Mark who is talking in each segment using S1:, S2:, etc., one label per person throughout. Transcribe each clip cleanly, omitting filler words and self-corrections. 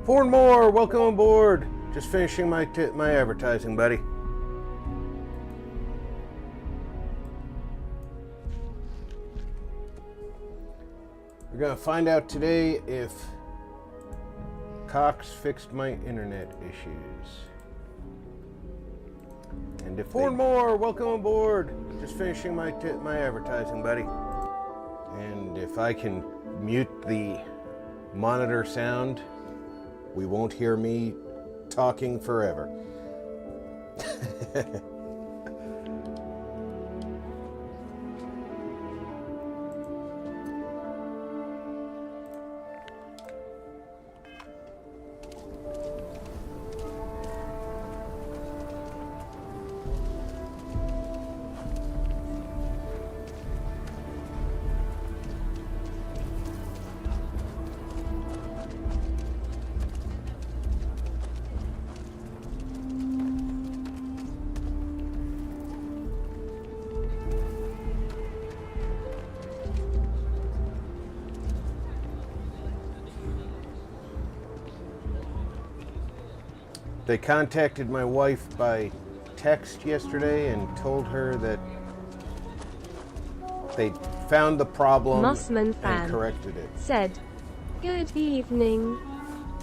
S1: Four more, welcome aboard. Just finishing my advertising, buddy. We're gonna find out today if Cox fixed my internet issues. And if four more, welcome aboard. Just finishing my advertising, buddy. And if I can mute the monitor sound, we won't hear me talking forever. They contacted my wife by text yesterday and told her that they found the problem and corrected it.
S2: Said, "Good evening."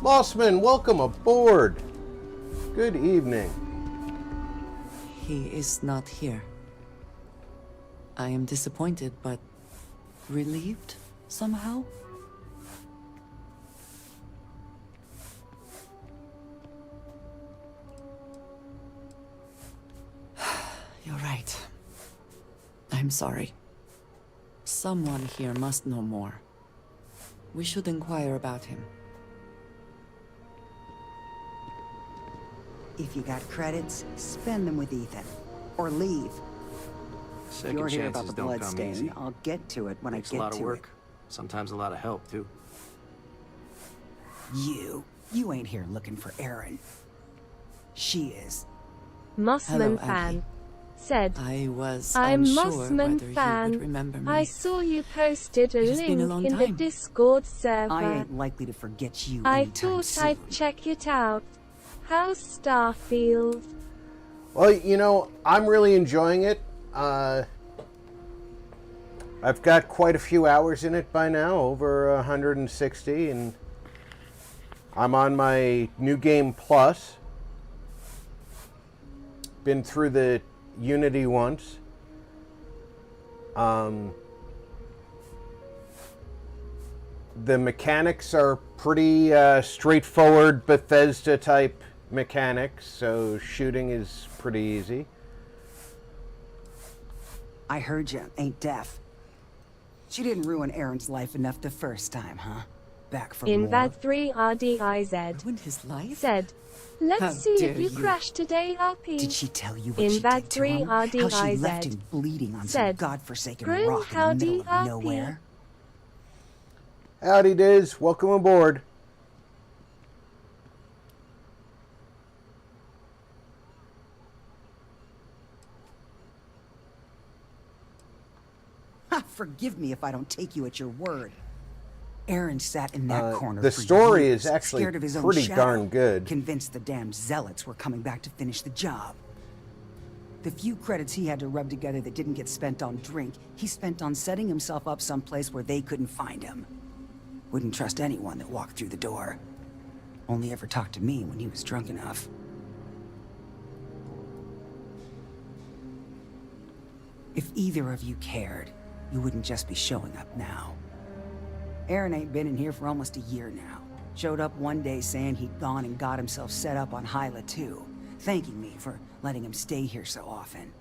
S1: Mossman, welcome aboard. Good evening.
S3: He is not here. I am disappointed, but relieved somehow. You're right. I'm sorry. Someone here must know more. We should inquire about him.
S4: If you got credits, spend them with Ethan. Or leave.
S5: Second
S4: You're here about
S5: chances
S4: the
S5: don't
S4: blood
S5: come
S4: stain.
S5: easy.
S4: I'll get to it when
S5: Takes
S4: I get
S5: a lot of
S4: to
S5: work. Sometimes a lot of help, too.
S4: it. You ain't here looking for Erin. She is.
S2: Mossman
S3: Hello,
S2: fan.
S3: Abby.
S2: Said,
S3: I'm
S2: Mossman
S3: unsure whether you
S2: fan.
S3: would remember me.
S2: I saw you posted a
S3: It has been a
S2: link
S3: long
S2: in the
S3: time.
S2: Discord server.
S4: I ain't likely to forget you
S2: I
S4: anytime
S2: thought
S4: soon.
S2: I'd check it out. How's Starfield?
S1: Well, you know, I'm really enjoying it. I've got quite a few hours in it by now, over 160, and I'm on my New Game Plus. Been through the Unity once. The mechanics are pretty straightforward Bethesda type mechanics, so shooting is pretty easy.
S4: I heard you ain't deaf. She didn't ruin Erin's life enough the first time, huh? Back for more.
S2: Invad3RDIZ
S3: Ruined his life?
S2: said, "Let's
S3: How
S2: see
S3: dare
S2: if you
S3: you.
S2: crash today, RP."
S4: Did she tell you what she did to him? How she
S2: Invad3RDIZ
S4: left him bleeding on some
S2: said,
S4: godforsaken
S2: "Grim
S4: rock in the
S2: howdy,
S4: middle of
S2: RP."
S4: nowhere?
S1: Howdy, Diz. Welcome aboard.
S4: Ha, forgive me if I don't take you at your word. Erin sat in that corner
S1: the
S4: for
S1: story
S4: years,
S1: is actually
S4: scared of his own
S1: pretty
S4: shadow,
S1: darn good.
S4: Convinced the damn zealots were coming back to finish the job. The few credits he had to rub together that didn't get spent on drink, he spent on setting himself up someplace where they couldn't find him. Wouldn't trust anyone that walked through the door. Only ever talked to me when he was drunk enough. If either of you cared, you wouldn't just be showing up now. Erin ain't been in here for almost a year now. Showed up one day saying he'd gone and got himself set up on Hyla too, thanking me for letting him stay here so often.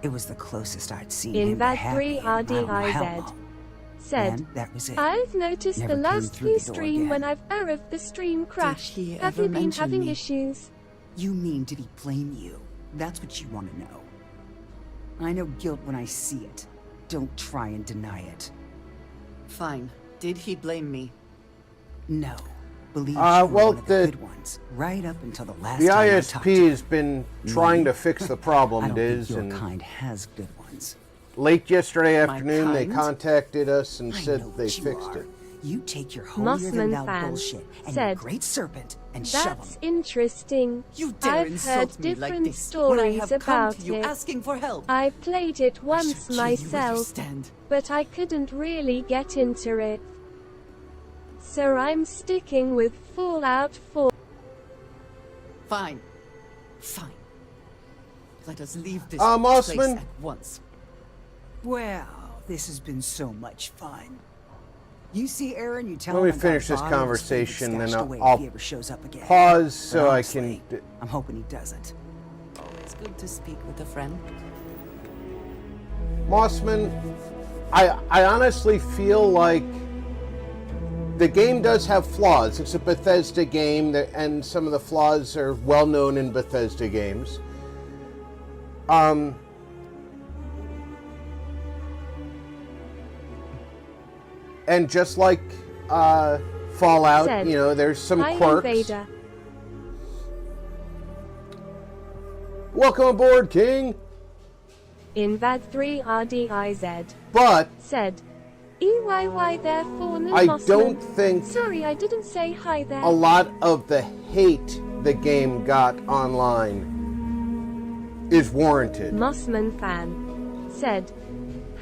S4: It was the closest I'd seen him to happy in I don't know how
S2: Invad3RDIZ
S4: long.
S2: said,
S4: And that was it.
S2: "I've noticed
S4: Never
S2: the
S4: came
S2: last
S4: through
S2: few
S4: the door
S2: stream
S4: again.
S2: when I've erred the stream crashed.
S3: he
S2: Have
S3: ever
S2: you been
S3: mention
S2: having
S3: me?
S2: issues?"
S4: You mean, did he blame you? That's what you want to know. I know guilt when I see it. Don't try and deny it.
S3: Fine. Did he blame me?
S4: No. Believe you
S1: well,
S4: were one of the
S1: the-
S4: good ones, right up until the last
S1: The
S4: time I
S1: ISP
S4: talked to
S1: has been trying to fix the
S4: I
S1: problem,
S4: don't
S1: Diz,
S4: think your
S1: and
S4: kind has good ones.
S1: late yesterday
S3: My
S1: afternoon they
S3: kind?
S1: contacted us and
S4: I know
S1: said they
S4: what you
S1: fixed
S4: are.
S1: it.
S4: You take your holier-than-thou
S2: Mossman
S4: bullshit and
S2: said,
S4: your great serpent and shove
S2: That's
S4: 'em.
S2: interesting.
S3: You dare
S2: I've heard
S3: insult me like
S2: different
S3: this when I
S2: stories
S3: have come
S2: about
S3: to you
S2: it.
S3: asking for help.
S2: I played it
S3: I
S2: once
S3: should kill you with your
S2: myself,
S3: stand.
S2: but I couldn't really get into it. So I'm sticking with Fallout 4.
S3: Fine. Fine. Let us leave this
S1: Mossman?
S3: place at once.
S4: Well, this has been so much fun. You see Aaron, you tell
S1: Let me
S4: him I got
S1: finish
S4: a
S1: this
S4: bottle of his favorite
S1: conversation, then
S4: stashed away
S1: I'll
S4: if he ever shows up again.
S1: pause so
S4: But
S1: I
S4: honestly,
S1: can...
S4: I'm hoping he doesn't.
S3: Always good to speak with a friend.
S1: Mossman, I honestly feel like the game does have flaws. It's a Bethesda game, and some of the flaws are well known in Bethesda games. And just like Fallout,
S2: Said,
S1: you know, there's some
S2: Hi,
S1: quirks.
S2: Invader.
S1: Welcome aboard, King.
S2: Invad3RDIZ
S1: But
S2: said, EYY therefore no
S1: I
S2: Mossman.
S1: don't think
S2: Sorry, I didn't say hi there.
S1: a lot of the hate the game got online is warranted.
S2: Mossman fan said,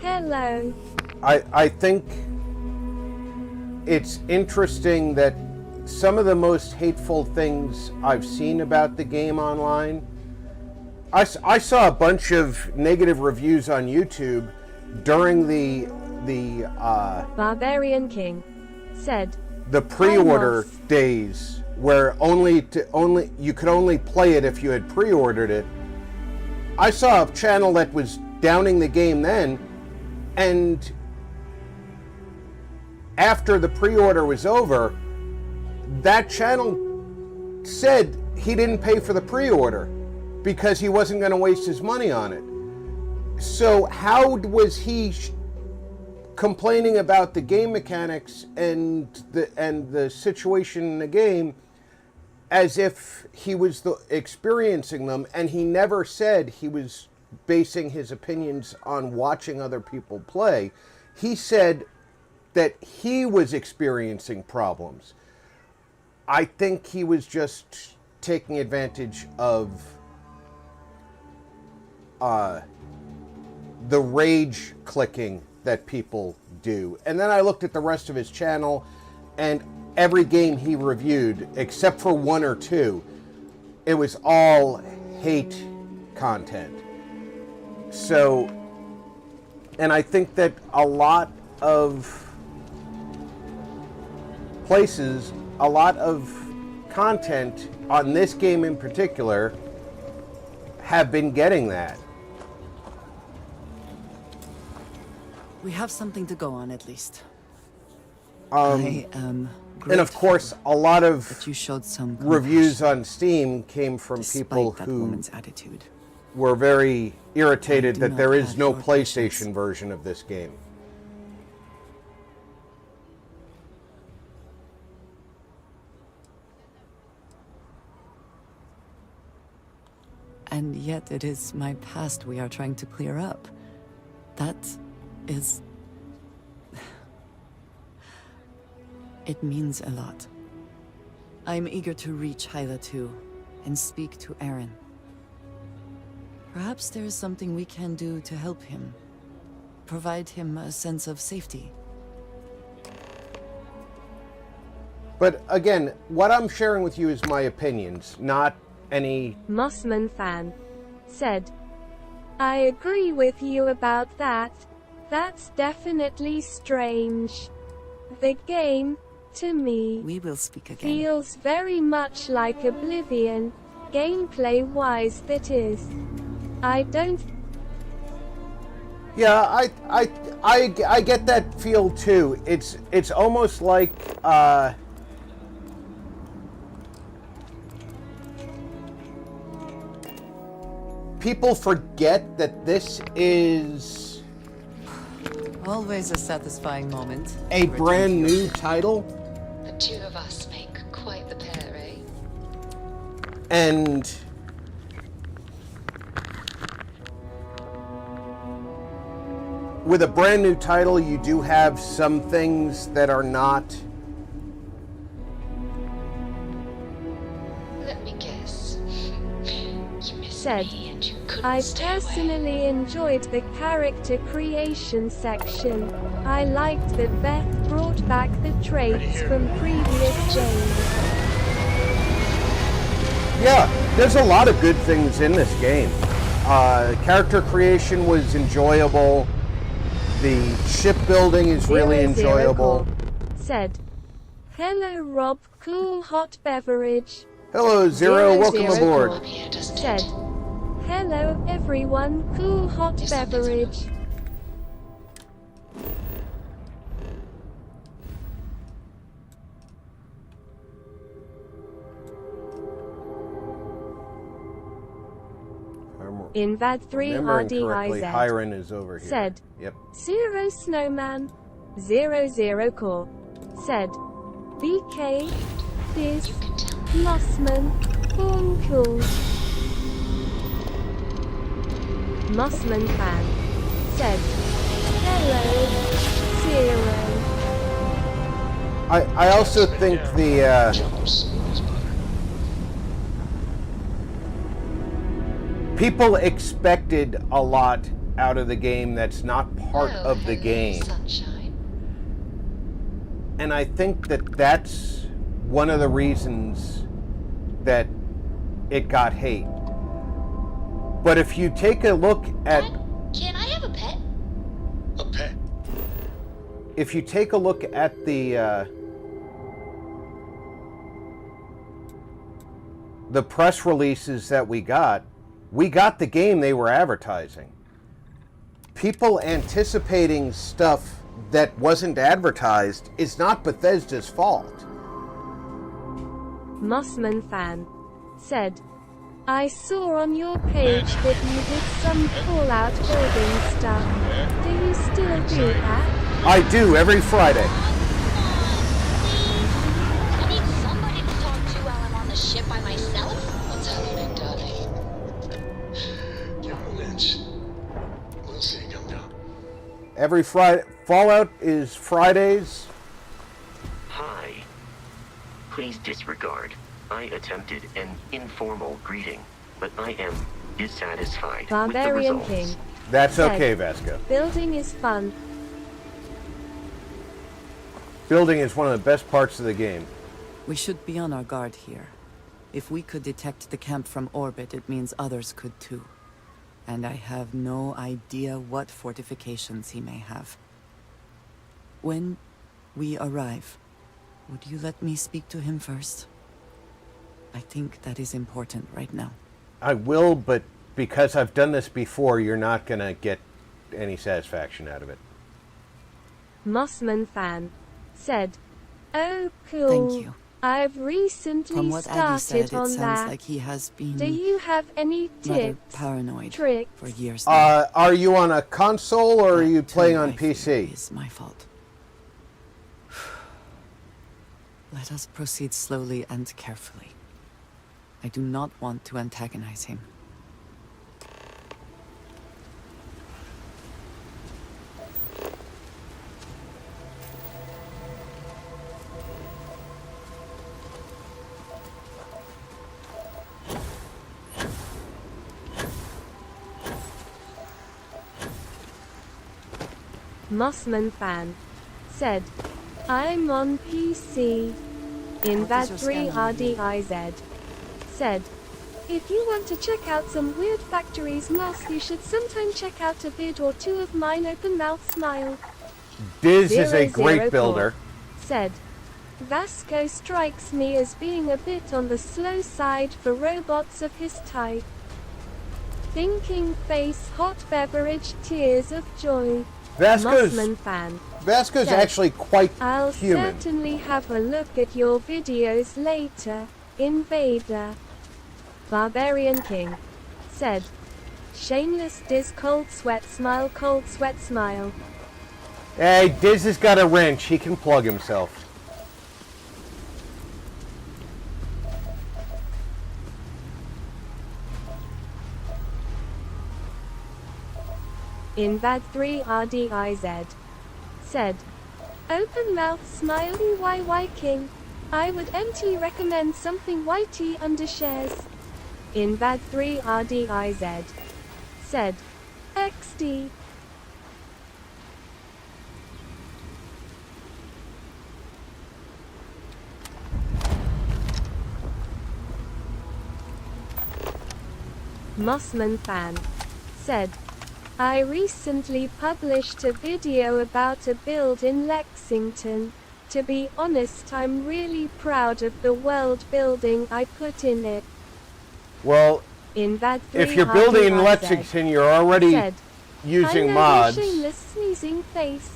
S2: Hello.
S1: I think it's interesting that some of the most hateful things I've seen about the game online, I saw a bunch of negative reviews on YouTube during the
S2: Barbarian King said,
S1: pre-order
S2: Moss.
S1: days where you could only play it if you had pre-ordered it. I saw a channel that was downing the game then, and after the pre-order was over, that channel said he didn't pay for the pre-order because he wasn't going to waste his money on it. So how was he complaining about the game mechanics and the situation in the game as if he was experiencing them, and he never said he was basing his opinions on watching other people play. He said that he was experiencing problems. I think he was just taking advantage of the rage clicking that people do. And then I looked at the rest of his channel, and every game he reviewed, except for one or two, it was all hate content. So, and I think that a lot of places, a lot of content on this game in particular have been getting that.
S3: We have something to go on, at least.
S1: I
S3: am grateful.
S1: And of course, a lot of
S3: that you showed some
S1: reviews on Steam came from people
S3: that
S1: who
S3: woman's attitude.
S1: were very irritated
S3: do
S1: that
S3: not
S1: there is
S3: have
S1: no
S3: your
S1: PlayStation
S3: patience.
S1: version of this game.
S3: And yet it is my past we are trying to clear up. That is... It means a lot. I'm eager to reach Hyla too, and speak to Aaron. Perhaps there is something we can do to help him. Provide him a sense of safety.
S1: But again, what I'm sharing with you is my opinions, not any...
S2: Mossman fan said, I agree with you about that. That's definitely strange. The game, to me,
S3: We will speak again.
S2: feels very much like Oblivion, gameplay-wise that is. I don't...
S1: Yeah, I get that feel too. It's almost like people forget that this is
S3: Always a satisfying moment.
S1: a brand new title,
S6: The two of us make quite the pair, eh?
S1: and with a brand new title, you do have some things that are not.
S6: Let me guess. You missed
S2: Said,
S6: me and you couldn't
S2: I
S6: stay away.
S2: personally enjoyed the character creation section. I liked that Beth brought back the traits from previous games.
S1: Yeah, there's a lot of good things in this game. Character creation was enjoyable. The shipbuilding is really
S2: 0
S1: enjoyable.
S2: Said, hello Rob, cool hot beverage.
S1: Hello, Zero. Welcome aboard.
S6: Up here, doesn't
S2: Said,
S6: it?
S2: hello everyone, cool hot
S6: If something's
S2: beverage. In VAD 3
S1: Remembering correctly,
S2: RDIZ.
S1: Hiron is over here.
S2: Said,
S1: Yep.
S2: 0 Snowman, 00 Core. Said, BK, Diz,
S6: You can tell me.
S2: Mossman, Born Cool. Mossman fan. Said, hello, 0.
S1: I also think the people expected a lot out of the game that's not part
S6: Oh,
S1: of the
S6: hello,
S1: game.
S6: Sunshine.
S1: And I think that that's one of the reasons that it got hate. But if you take a look at,
S6: Dad, can I have a pet?
S7: A pet?
S1: if you take a look at the press releases that we got the game they were advertising. People anticipating stuff that wasn't advertised is not Bethesda's fault.
S2: Mossman fan. Said, I saw on your page that you did some Fallout building stuff. Do you still do that?
S1: I do every Friday.
S6: I need somebody to talk to while I'm on the ship by myself. What's happening, darling?
S7: Give him an inch. We'll see you come down.
S1: Every Friday. Fallout is Fridays.
S8: Hi. Please disregard. I attempted an informal greeting, but I am dissatisfied
S2: Barbarian
S8: with the results.
S2: King.
S1: That's
S2: Said,
S1: okay, Vasco.
S2: Building is fun.
S1: Building is one of the best parts of the game.
S3: We should be on our guard here. If we could detect the camp from orbit, it means others could too. And I have no idea what fortifications he may have. When we arrive, would you let me speak to him first? I think that is important right now.
S1: I will, but because I've done this before, you're not going to get any satisfaction out of it.
S2: Mossman fan. Said, oh cool.
S3: Thank you.
S2: I've recently
S3: From what Abby said,
S2: started on
S3: it sounds
S2: that.
S3: like he has been
S2: Do you have any
S3: rather
S2: tips,
S3: paranoid
S2: tricks?
S3: for years now.
S1: Are you on a console or are you
S3: That, too,
S1: playing on
S3: I fear,
S1: PC?
S3: is my fault. Let us proceed slowly and carefully. I do not want to antagonize him.
S2: Mossman fan. Said, I'm on PC. In
S3: What
S2: VAD
S3: is your
S2: 3
S3: scanner reveal?
S2: RDIZ. Said, if you want to check out some weird factories Moss, you should sometime check out a vid or two of mine. Open mouth smile.
S1: Diz is a
S2: 004
S1: great builder.
S2: Said, Vasco strikes me as being a bit on the slow side for robots of his type. Thinking face, hot beverage, tears of joy.
S1: Vasco's
S2: Mossman fan.
S1: Vasco's
S2: Said,
S1: actually quite
S2: I'll
S1: human.
S2: certainly have a look at your videos later, Invader. Barbarian King. Said, shameless Diz cold sweat smile, cold sweat smile.
S1: Hey, Diz has got a wrench. He can plug himself.
S2: Invad 3 RDIZ said, open mouth smiley YY King. I would empty recommend something YT undershares. Invad 3 RDIZ said, XD. Mossman fan said, I recently published a video about a build in Lexington. To be honest, I'm really proud of the world building I put in it.
S1: Well, if you're building in Lexington, you're already using mods.
S2: Shameless sneezing face.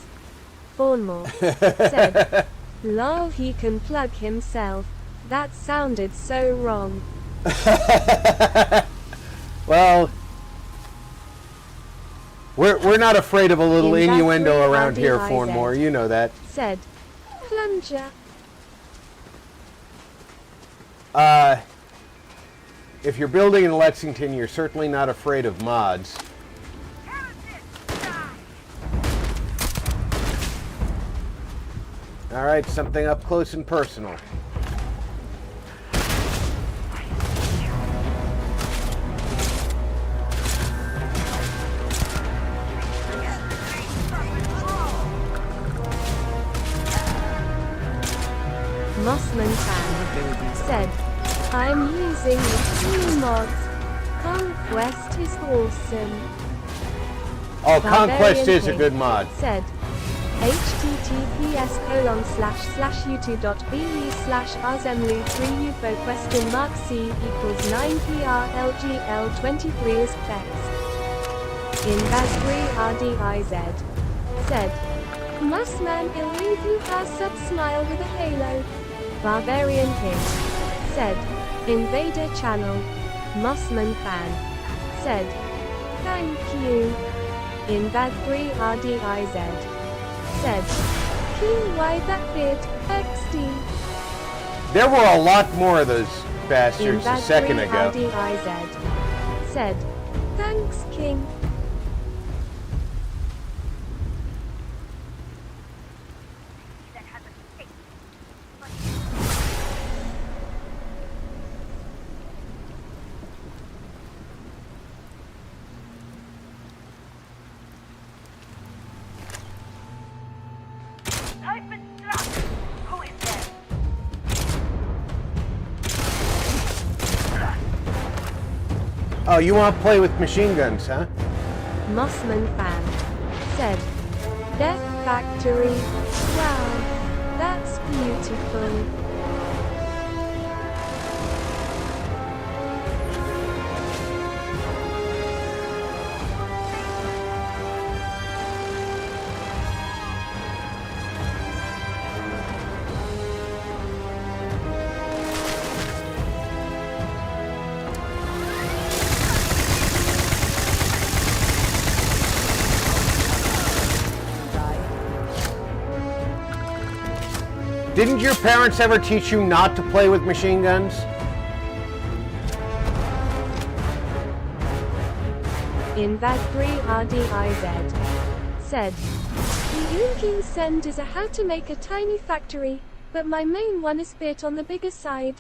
S2: Fawnmore said, lol, he can plug himself. That sounded so wrong.
S1: Well, we're not afraid of a little innuendo around here, Fawnmore. You know that.
S2: Said, plunger.
S1: If you're building in Lexington, you're certainly not afraid of mods. All right, something up close and personal.
S2: Mossman fan said, I'm using the 3 mods. Conquest is awesome.
S1: Oh, Conquest is a good mod.
S2: Said, https://youtube.be/rzemlu3ufo?C=9prlgl23 is text. Invad3RDIZ said, Mossman believe you has sub-smile with a halo. Barbarian King said, Invader Channel. Mossman fan said, thank you. Invad3RDIZ said, why that bid, XD.
S1: There were a lot more of those bastards a second ago.
S2: RDIZ said, thanks, King.
S1: Oh, you want to play with machine guns, huh?
S2: Mossman fan said, Death Factory. Wow, that's beautiful.
S1: Didn't your parents ever teach you not to play with machine guns?
S2: Invad3RDIZ said, the Yunkin Send is a how to make a tiny factory, but my main one is a bit on the bigger side.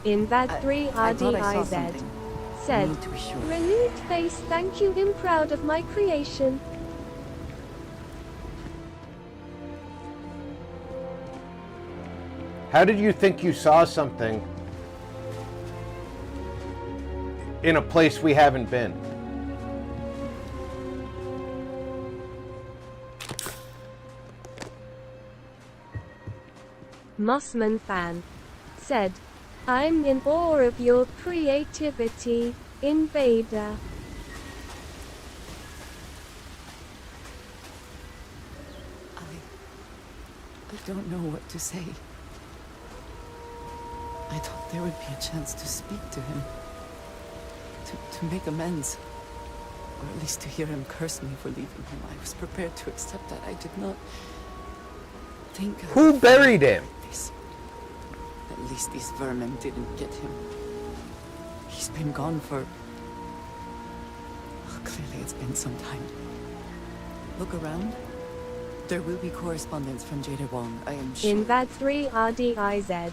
S2: Invad3RDIZ said, relieved face, thank you, I'm proud of my creation.
S1: How did you think you saw something in a place we haven't been?
S2: Mossman fan said, I'm in awe of your creativity, Invader.
S3: I don't know what to say. I thought there would be a chance to speak to him. To make amends. Or at least to hear him curse me for leaving him. I was prepared to accept that. I did not think...
S1: Who buried him?
S3: This. At least these vermin didn't get him. He's been gone for Clearly it's been some time. Look around. There will be correspondence from Jada Wong, I am sure.
S2: In that 3RDIZ.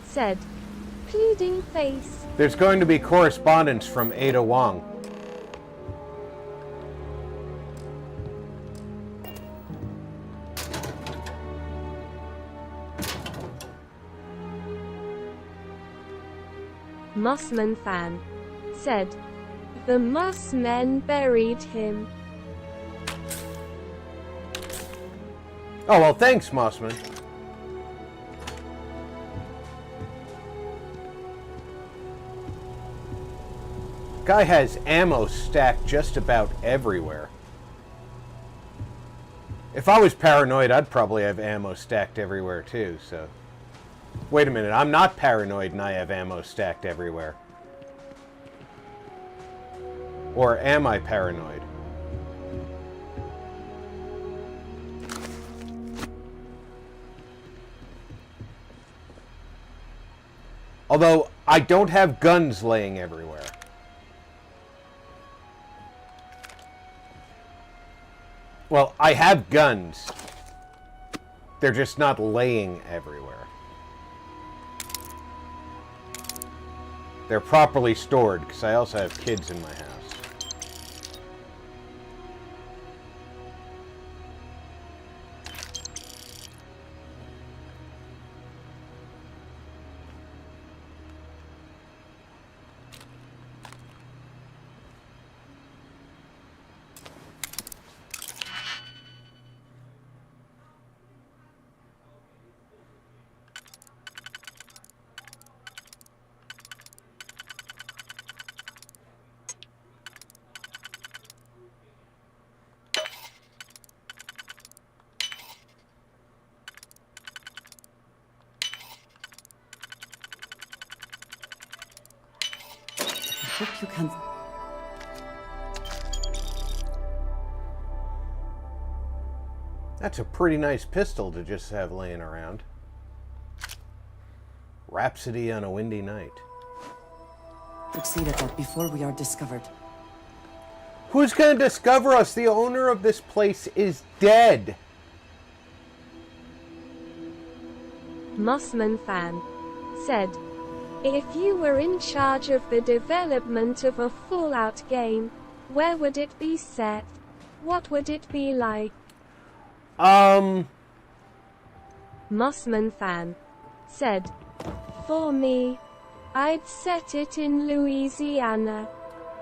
S2: Said. Pleading face.
S1: There's going to be correspondence from Ada Wong.
S2: Mossman fan. Said. The Mossmen buried him.
S1: Oh, well, thanks, Mossman. Guy has ammo stacked just about everywhere. If I was paranoid, I'd probably have ammo stacked everywhere too, so... Wait a minute, I'm not paranoid and I have ammo stacked everywhere. Or am I paranoid? Although, I don't have guns laying everywhere. Well, I have guns. They're just not laying everywhere. They're properly stored, because I also have kids in my house.
S3: I hope you can...
S1: That's a pretty nice pistol to just have laying around. Rhapsody on a windy night.
S3: Succeed at that before we are discovered.
S1: Who's going to discover us? The owner of this place is dead.
S2: Mossman fan. Said. If you were in charge of the development of a Fallout game, where would it be set? What would it be like? Mossman fan. Said. For me, I'd set it in Louisiana.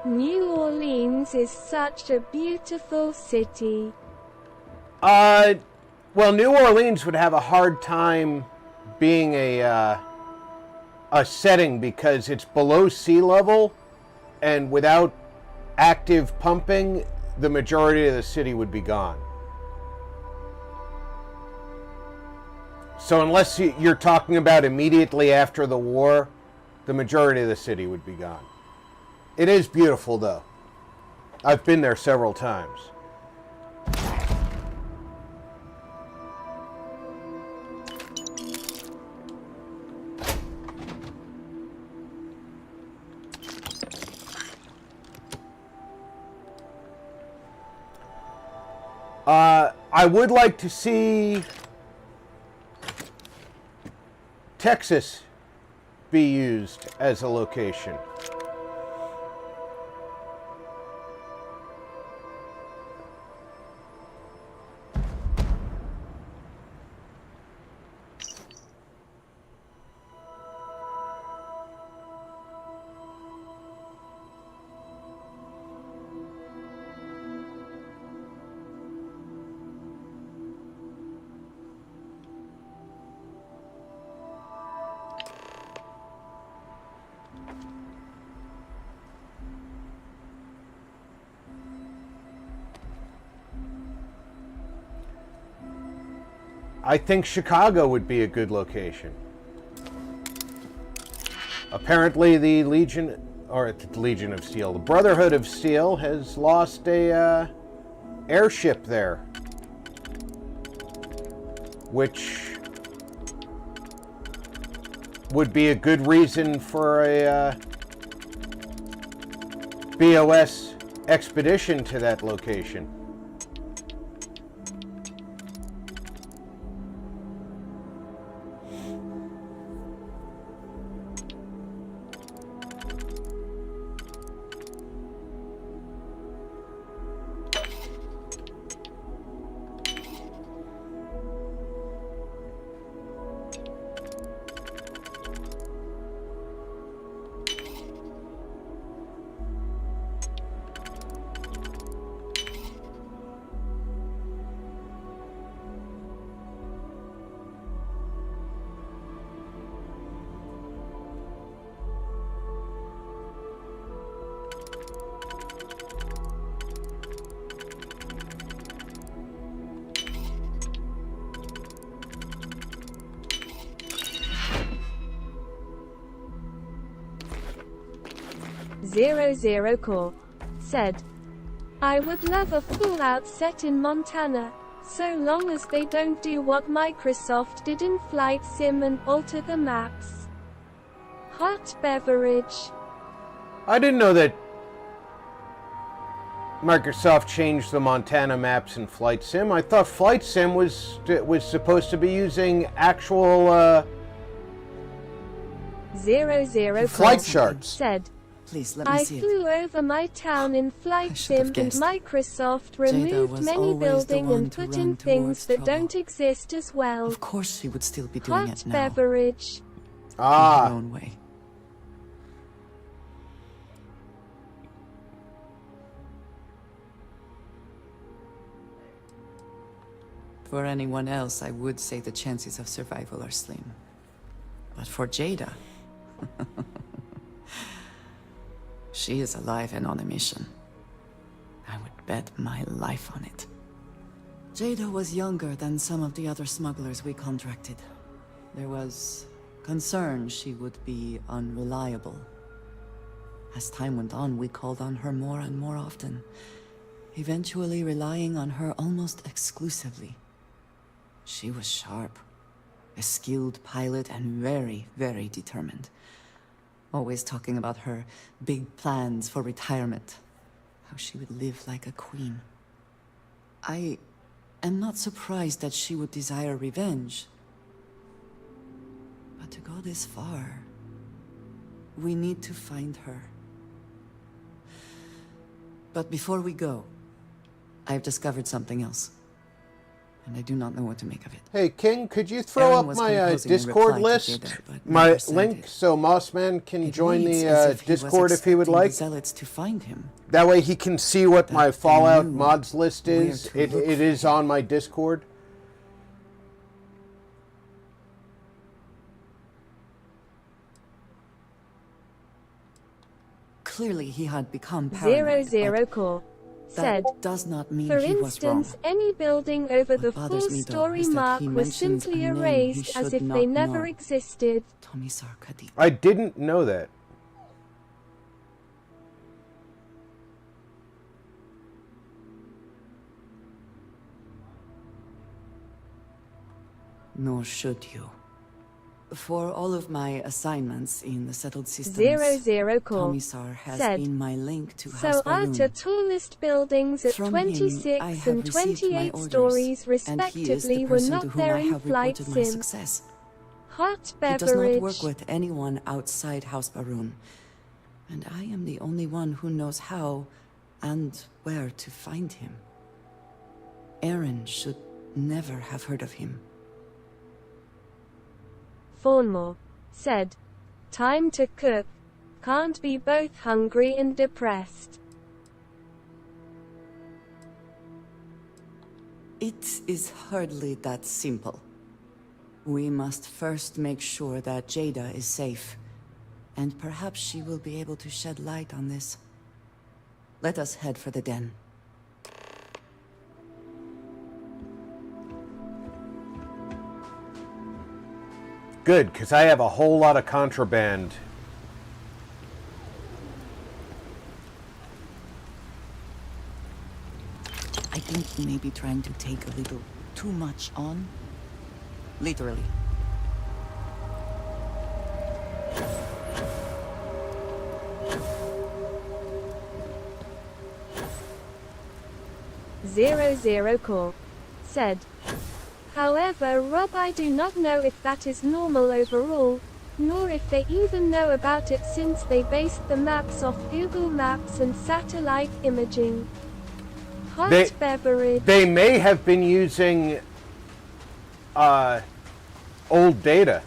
S2: New Orleans is such a beautiful city.
S1: Well, New Orleans would have a hard time being a setting because it's below sea level, and without active pumping, the majority of the city would be gone. So unless you're talking about immediately after the war, the majority of the city would be gone. It is beautiful, though. I've been there several times. I would like to see Texas be used as a location. I think Chicago would be a good location. Apparently the Legion of Steel, the Brotherhood of Steel has lost a airship there, which would be a good reason for a BOS expedition to that location.
S2: Zero Core said, I would love a Fallout set in Montana, so long as they don't do what Microsoft did in Flight Sim and alter the maps. Hot beverage.
S1: I didn't know that Microsoft changed the Montana maps in Flight Sim. I thought Flight Sim was supposed to be using actual
S2: Zero
S1: flight charts.
S2: Said,
S3: Please let me
S2: I
S3: see it.
S2: flew over my town in Flight
S3: should have
S2: Sim and
S3: guessed.
S2: Microsoft
S3: Jada
S2: removed
S3: was
S2: many
S3: always the
S2: building
S3: one
S2: and
S3: to
S2: put
S3: run
S2: in things
S3: towards
S2: that
S3: trouble.
S2: don't exist as well.
S3: Of course she would still be doing
S2: Hot
S3: it now.
S2: beverage.
S3: In her
S1: Ah,
S3: own way. For anyone else, I would say the chances of survival are slim. But for Jada, she is alive and on a mission. I would bet my life on it. Jada was younger than some of the other smugglers we contracted. There was concern she would be unreliable. As time went on, we called on her more and more often, eventually relying on her almost exclusively. She was sharp, a skilled pilot, and very, very determined. Always talking about her big plans for retirement, how she would live like a queen. I am not surprised that she would desire revenge. But to go this far, we need to find her. But before we go, I've discovered something else. And I do not know what to make of it.
S1: hey King, could you throw
S3: Aaron
S1: up
S3: was
S1: my
S3: composing a
S1: Discord
S3: reply to
S1: list,
S3: Jada, but
S1: my
S3: never sent
S1: link,
S3: it.
S1: so Mossman can
S3: It
S1: join
S3: reads
S1: the
S3: as if he was
S1: Discord if he would
S3: expecting the
S1: like?
S3: zealots to find him.
S1: That way he can see what my
S3: That they
S1: Fallout
S3: knew
S1: mods list
S3: where
S1: is.
S3: to
S1: It
S3: look for
S1: is
S3: him.
S1: on my Discord.
S3: Clearly he had become paranoid.
S2: Zero Core
S3: but
S2: said,
S3: that does not mean
S2: for
S3: he was wrong.
S2: instance, any building over the
S3: What bothers me, though,
S2: 4-story
S3: is that
S2: mark
S3: he
S2: was
S3: mentions
S2: simply
S3: a name he
S2: erased as
S3: should
S2: if
S3: not
S2: they never
S3: know.
S2: existed.
S3: Tomisar Kadi.
S1: I didn't know that.
S3: Nor should you. For all of my assignments in the settled systems,
S2: Zero Core
S3: Tomisar has
S2: said,
S3: been my link to
S2: so
S3: House
S2: are
S3: Baroon.
S2: the tallest buildings at
S3: From him,
S2: 26
S3: I have
S2: and
S3: received my
S2: 28
S3: orders,
S2: stories
S3: and he is the
S2: respectively were
S3: person to
S2: not
S3: whom
S2: there
S3: I
S2: in
S3: have
S2: Flight
S3: reported my
S2: Sim.
S3: success.
S2: Hot
S3: He
S2: beverage.
S3: does not work with anyone outside House Baroon, and I am the only one who knows how and where to find him. Aaron should never have heard of him.
S2: Fawnmore said, time to cook. Can't be both hungry and depressed.
S3: It is hardly that simple. We must first make sure that Jada is safe, and perhaps she will be able to shed light on this. Let us head for the den.
S1: Good, because I have a whole lot of contraband.
S3: I think he may be trying to take a little too much on. Literally.
S2: 00 Core said. However, Rob, I do not know if that is normal overall, nor if they even know about it since they based the maps off Google Maps and satellite imaging. Hot beverage.
S1: They may have been using old data.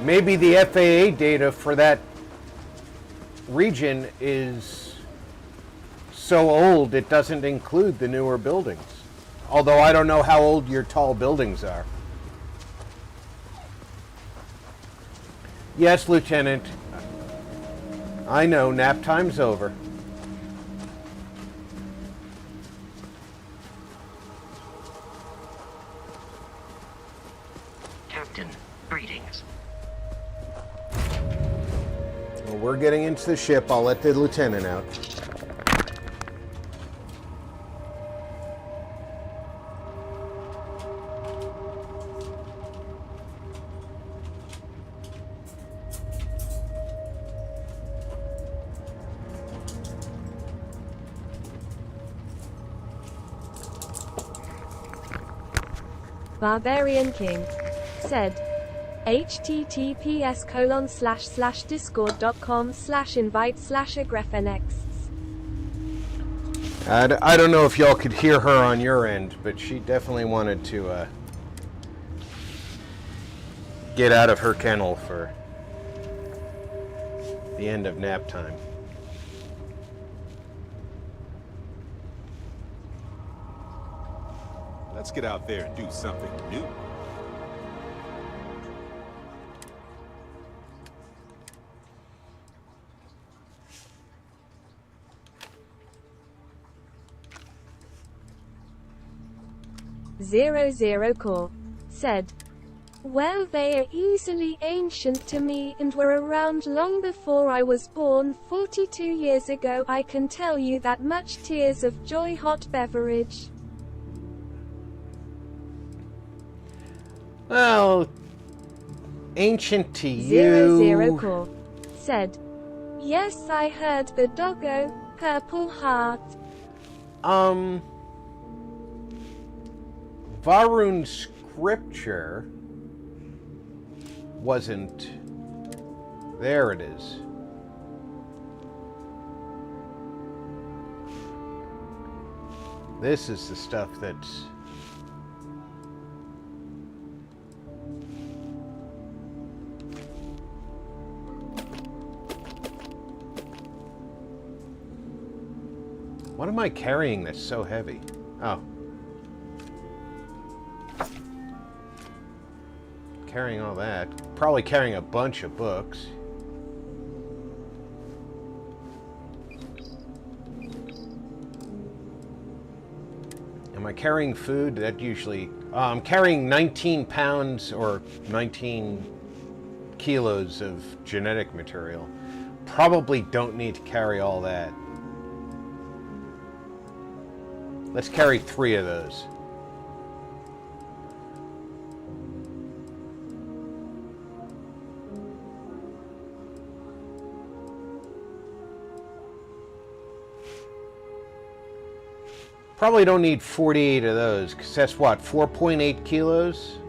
S1: Maybe the FAA data for that region is so old it doesn't include the newer buildings. Although I don't know how old your tall buildings are. Yes, Lieutenant. I know, nap time's over.
S8: Captain, greetings.
S1: Well, we're getting into the ship. I'll let the lieutenant out.
S2: Barbarian King said. https://discord.com/invite/agrefnx.
S1: I don't know if y'all could hear her on your end, but she definitely wanted to get out of her kennel for the end of nap time.
S9: Let's get out there and do something new.
S2: Zero Core said. Well, they are easily ancient to me and were around long before I was born 42 years ago. I can tell you that much. Tears of joy. Hot beverage.
S1: Well, ancient to you.
S2: Zero Core said. Yes, I heard the doggo, Purple Heart.
S1: Varun scripture wasn't. There it is. This is the stuff that's. What am I carrying that's so heavy? Oh. Carrying all that. Probably carrying a bunch of books. Am I carrying food? That usually... I'm carrying 19 pounds or 19 kilos of genetic material. Probably don't need to carry all that. Let's carry 3 of those. Probably don't need 48 of those, because that's what, 4.8 kilos?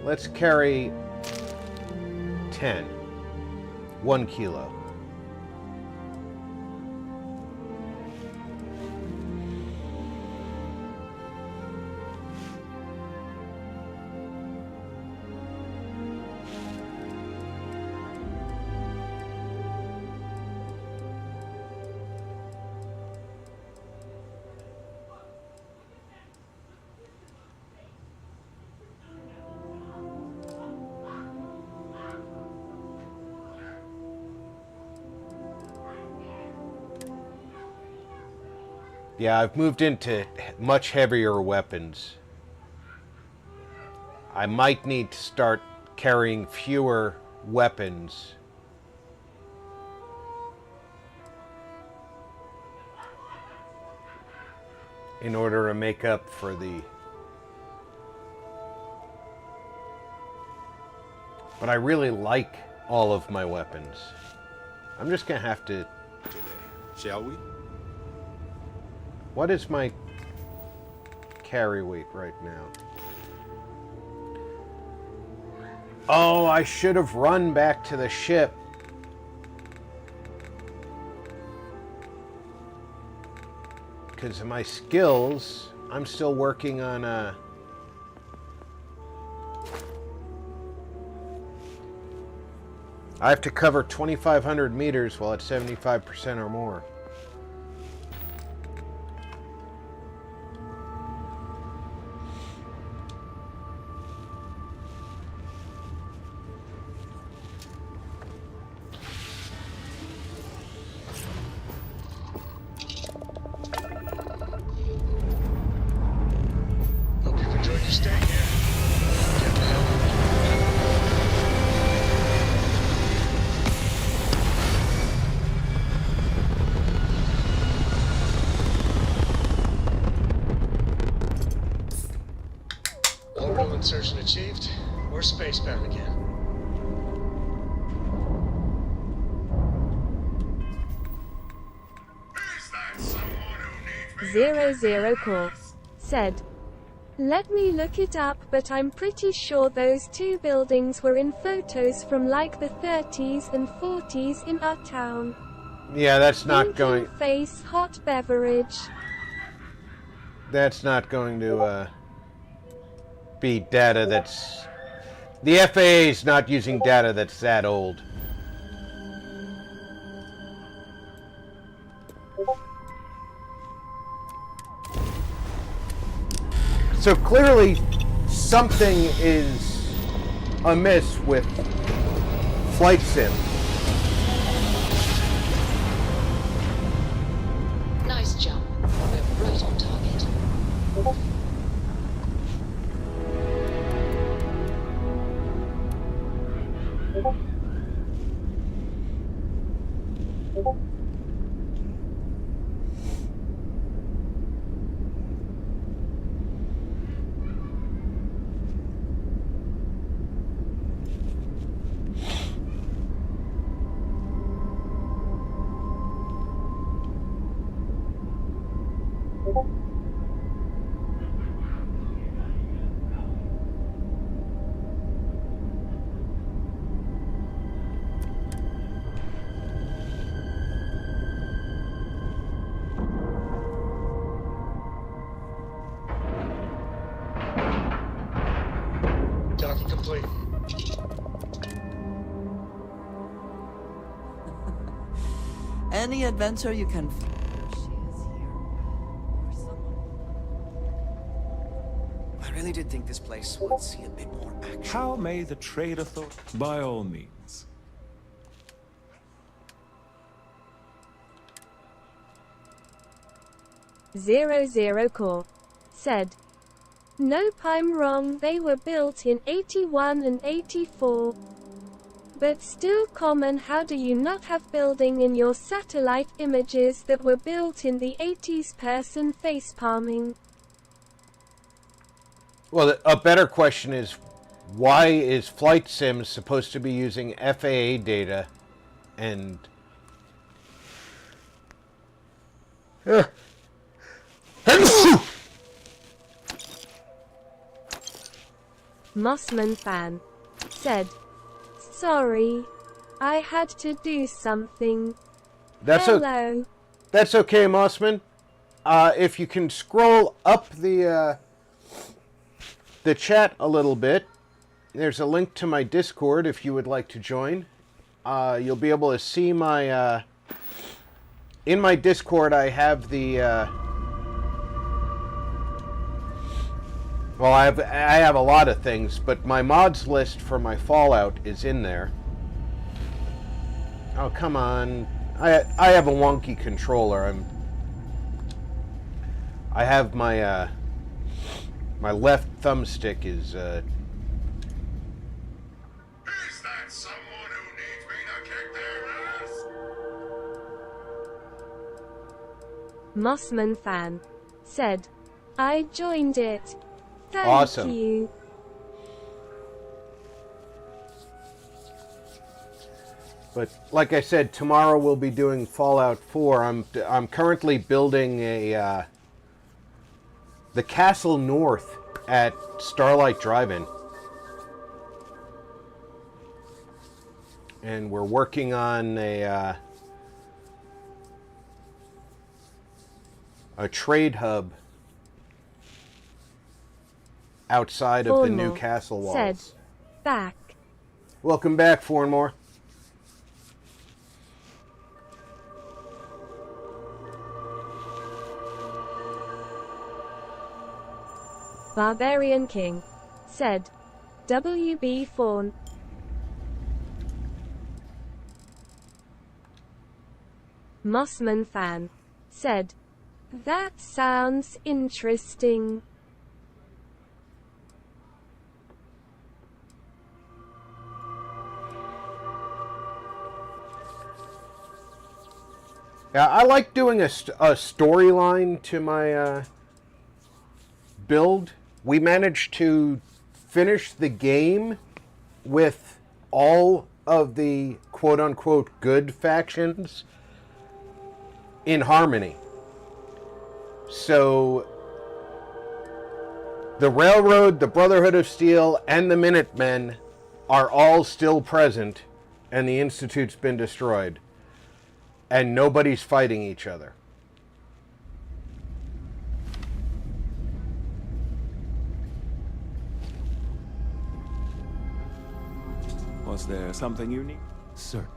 S1: Let's carry 10. 1 kilo. Yeah, I've moved into much heavier weapons. I might need to start carrying fewer weapons. in order to make up for the... But I really like all of my weapons. I'm just gonna have to...
S9: Today, shall we?
S1: What is my carry weight right now? Oh, I should have run back to the ship. Because of my skills, I'm still working on I have to cover 2,500 meters while at 75% or more.
S7: Hope you've enjoyed your stay here. Get the hell out. Orbital insertion achieved. We're spacebound again.
S2: Zero Core said, "Let me look it up, but I'm pretty sure those two buildings were in photos from like the 30s and 40s in our town."
S1: Yeah, that's not
S2: Thinking
S1: going...
S2: face hot beverage.
S1: That's not going to be data that's... The FAA is not using data that's that old. So clearly something is amiss with Flight Sim.
S6: Nice jump. We're right on target.
S7: Docking complete.
S3: Any adventure you can.
S5: I really did think this place would see a bit more action.
S10: How may the trade authority? By all means.
S2: Zero Core said, "Nope, I'm wrong, they were built in 81 and 84. But still common, how do you not have building in your satellite images that were built in the 80s? Person facepalming."
S1: Well, a better question is, why is Flight Sim supposed to be using FAA data and...
S2: Mossman fan said, "Sorry, I had to do something. Hello."
S1: That's okay, Mossman. If you can scroll up the chat a little bit, there's a link to my Discord if you would like to join. You'll be able to see my... in my Discord, I have the... well, I have a lot of things, but my mods list for my Fallout is in there. Oh, come on. I have a wonky controller. I have my my left thumbstick is
S9: Is that someone who needs me to kick their ass?
S2: Mossman fan said, I joined it. Thank
S1: Awesome.
S2: you.
S1: But like I said, tomorrow we'll be doing Fallout 4. I'm currently building the Castle North at Starlight Drive-In. And we're working on a trade hub outside of the new castle walls.
S2: Said, back.
S1: Welcome back, Fornmore.
S2: Barbarian King. Said, WB Fawn. Mossman Fan. Said, that sounds interesting.
S1: Yeah, I like doing a storyline to my build. We managed to finish the game with all of the quote-unquote good factions in harmony. So the Railroad, the Brotherhood of Steel, and the Minutemen are all still present, and the Institute's been destroyed. And nobody's fighting each other.
S10: Was there something you need? Certainly.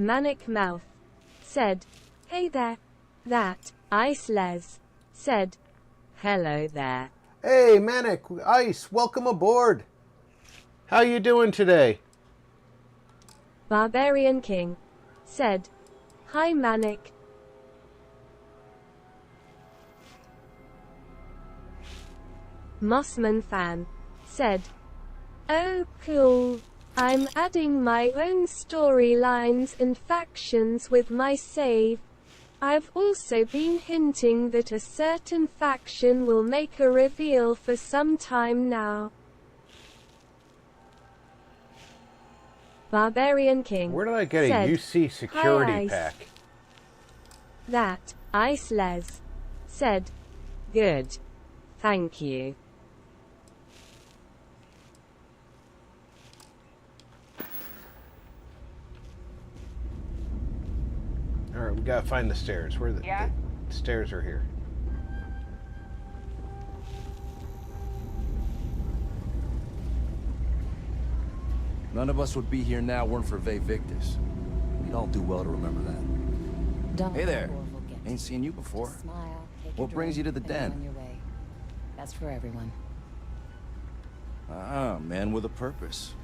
S2: Manic Mouth. Said, hey there. That, Ice Les. Said, hello there.
S1: Hey, Manic, Ice, welcome aboard. How you doing today?
S2: Barbarian King. Said, hi Manic. Mossman Fan. Said, oh cool. I'm adding my own storylines and factions with my save. I've also been hinting that a certain faction will make a reveal for some time now. Barbarian King.
S1: Where did I get
S2: said,
S1: a UC security
S2: hi, Ice.
S1: pack?
S2: That, Ice Les. Said, good. Thank you.
S1: Alright, we gotta find the stairs. Where the stairs are here.
S11: None of us would be here now weren't for Ve Victus. We'd all do well to remember that. Hey there. Ain't seen you before. What brings you to the den?
S12: That's for everyone.
S11: Ah, man with a purpose.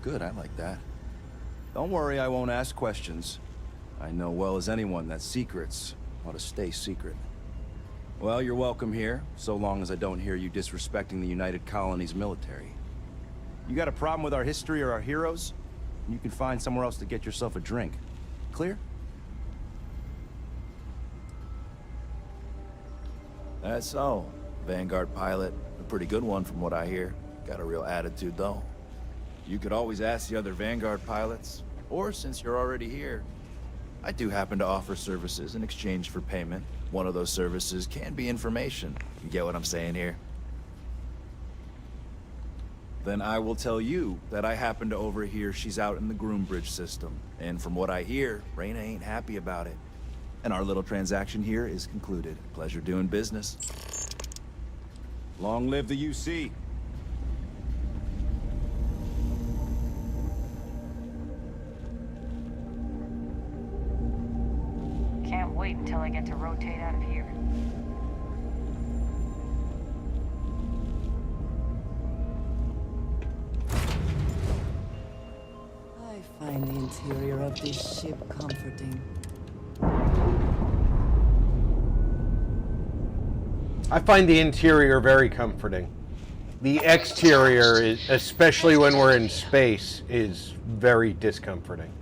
S11: Good, I like that. Don't worry, I won't ask questions. I know well as anyone that secrets ought to stay secret. Well, you're welcome here, so long as I don't hear you disrespecting the United Colonies military. You got a problem with our history or our heroes? You can find somewhere else to get yourself a drink. Clear? That's so. Vanguard pilot, a pretty good one from what I hear. Got a real attitude, though. You could always ask the other Vanguard pilots, or since you're already here, I do happen to offer services in exchange for payment. One of those services can be information. You get what I'm saying here? Then I will tell you that I happen to overhear she's out in the Groombridge system. And from what I hear, Reyna ain't happy about it. And our little transaction here is concluded. Pleasure doing business.
S10: Long live the UC.
S12: Can't wait until I get to rotate out of here.
S3: I find the interior of this ship comforting.
S1: I find the interior very comforting. The exterior, is, especially when we're in space, is very discomforting.